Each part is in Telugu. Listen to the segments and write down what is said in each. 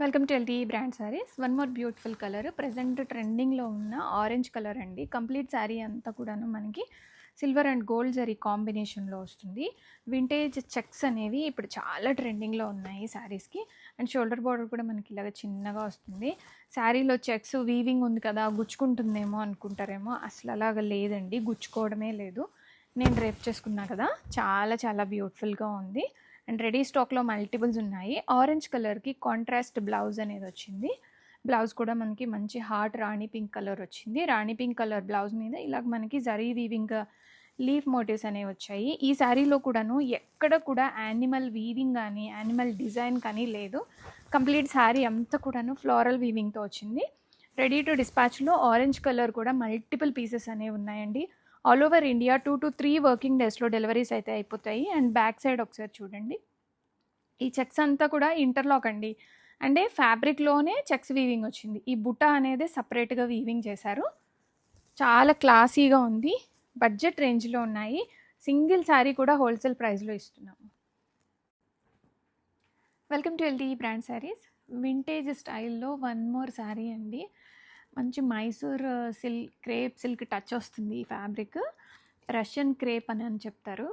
Welcome to LT brand saris. One more beautiful colour, present ట్రెండింగ్లో ఉన్న ఆరెంజ్ కలర్ అండి. కంప్లీట్ శారీ అంతా కూడాను మనకి సిల్వర్ అండ్ గోల్డ్ జరీ కాంబినేషన్లో వస్తుంది. వింటేజ్ చెక్స్ అనేవి ఇప్పుడు చాలా ట్రెండింగ్లో ఉన్నాయి శారీస్కి. అండ్ షోల్డర్ బార్డర్ కూడా మనకి ఇలాగ చిన్నగా వస్తుంది. శారీలో చెక్స్ వీవింగ్ ఉంది కదా, గుచ్చుకుంటుందేమో అనుకుంటారేమో, అసలు అలాగ లేదండి, గుచ్చుకోవడమే లేదు. నేను డ్రేప్ చేసుకున్నా కదా, చాలా చాలా బ్యూటిఫుల్గా ఉంది. అండ్ రెడీ స్టాక్లో మల్టిపుల్స్ ఉన్నాయి. ఆరెంజ్ కలర్కి కాంట్రాస్ట్ బ్లౌజ్ అనేది వచ్చింది. బ్లౌజ్ కూడా మనకి మంచి హార్ట్ రాణి పింక్ కలర్ వచ్చింది. రాణి పింక్ కలర్ బ్లౌజ్ మీద ఇలాగ మనకి జరీ వీవింగ్ లీఫ్ మోటివ్స్ అనేవి వచ్చాయి. ఈ శారీలో కూడాను ఎక్కడ కూడా యానిమల్ వీవింగ్ కానీ యానిమల్ డిజైన్ కానీ లేదు. కంప్లీట్ శారీ అంతా కూడాను ఫ్లోరల్ వీవింగ్తో వచ్చింది. రెడీ టు డిస్పాచ్లో ఆరెంజ్ కలర్ కూడా మల్టిపుల్ పీసెస్ అనేవి ఉన్నాయండి. All over India 2 to 3 working డేస్లో డెలివరీస్ అయితే అయిపోతాయి. అండ్ బ్యాక్ సైడ్ ఒకసారి చూడండి, ఈ చెక్స్ అంతా కూడా ఇంటర్లాక్ అండి. అంటే ఫ్యాబ్రిక్లోనే చెక్స్ వీవింగ్ వచ్చింది. ఈ బుట్ట అనేది సపరేట్గా వీవింగ్ చేశారు. చాలా క్లాసీగా ఉంది. బడ్జెట్ రేంజ్లో ఉన్నాయి. సింగిల్ శారీ కూడా హోల్సేల్ ప్రైస్లో ఇస్తున్నాము. Welcome to LT brand saris. Vintage స్టైల్లో వన్ మోర్ శారీ అండి. మంచి మైసూర్ క్రేప్ సిల్క్ టచ్ వస్తుంది. ఈ ఫ్యాబ్రిక్ రష్యన్ క్రేప్ అని చెప్తారు.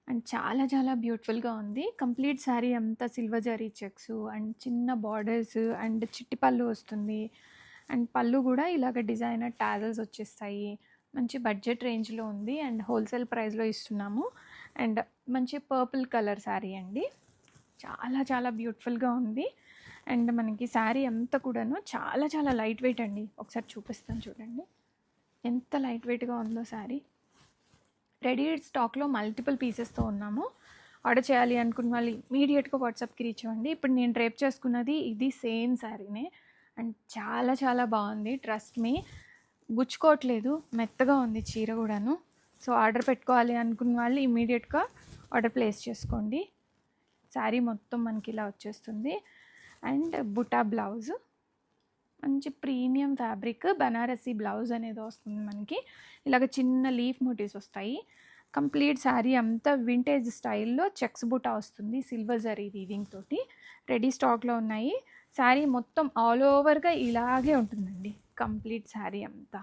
అండ్ చాలా చాలా బ్యూటిఫుల్గా ఉంది. కంప్లీట్ శారీ అంతా సిల్వర్ జరీ చెక్స్ అండ్ చిన్న బార్డర్స్ అండ్ చిట్టి పళ్ళు వస్తుంది. అండ్ పళ్ళు కూడా ఇలాగ డిజైనర్ టాజల్స్ వచ్చేస్తాయి. మంచి బడ్జెట్ రేంజ్లో ఉంది అండ్ హోల్సేల్ ప్రైస్లో ఇస్తున్నాము. అండ్ మంచి పర్పుల్ కలర్ శారీ అండి. చాలా చాలా బ్యూటిఫుల్గా ఉంది. అండ్ మనకి శారీ అంతా కూడాను చాలా చాలా లైట్ వెయిట్ అండి. ఒకసారి చూపిస్తాను చూడండి, ఎంత లైట్ వెయిట్గా ఉందో శారీ. రెడీ స్టాక్లో మల్టిపుల్ పీసెస్తో ఉన్నాము. ఆర్డర్ చేయాలి అనుకున్న వాళ్ళు ఇమీడియట్గా వాట్సాప్కి రీచ్ అవ్వండి. ఇప్పుడు నేను డ్రేప్ చేసుకున్నది ఇది సేమ్ శారీనే. అండ్ చాలా చాలా బాగుంది. ట్రస్ట్ మీ, గుచ్చుకోవట్లేదు, మెత్తగా ఉంది చీర కూడాను. సో ఆర్డర్ పెట్టుకోవాలి అనుకున్న వాళ్ళు ఇమీడియట్గా ఆర్డర్ ప్లేస్ చేసుకోండి. శారీ మొత్తం మనకి ఇలా వచ్చేస్తుంది. అండ్ బుటా బ్లౌజ్, మంచి ప్రీమియం ఫ్యాబ్రిక్ బనారసీ బ్లౌజ్ అనేది వస్తుంది మనకి. ఇలాగ చిన్న లీఫ్ మోటివ్స్ వస్తాయి. కంప్లీట్ శారీ అంతా వింటేజ్ స్టైల్లో చెక్స్ బుటా వస్తుంది సిల్వర్ జరీ వీవింగ్ తోటి. రెడీ స్టాక్లో ఉన్నాయి. శారీ మొత్తం ఆల్ ఓవర్గా ఇలాగే ఉంటుందండి. కంప్లీట్ శారీ అంతా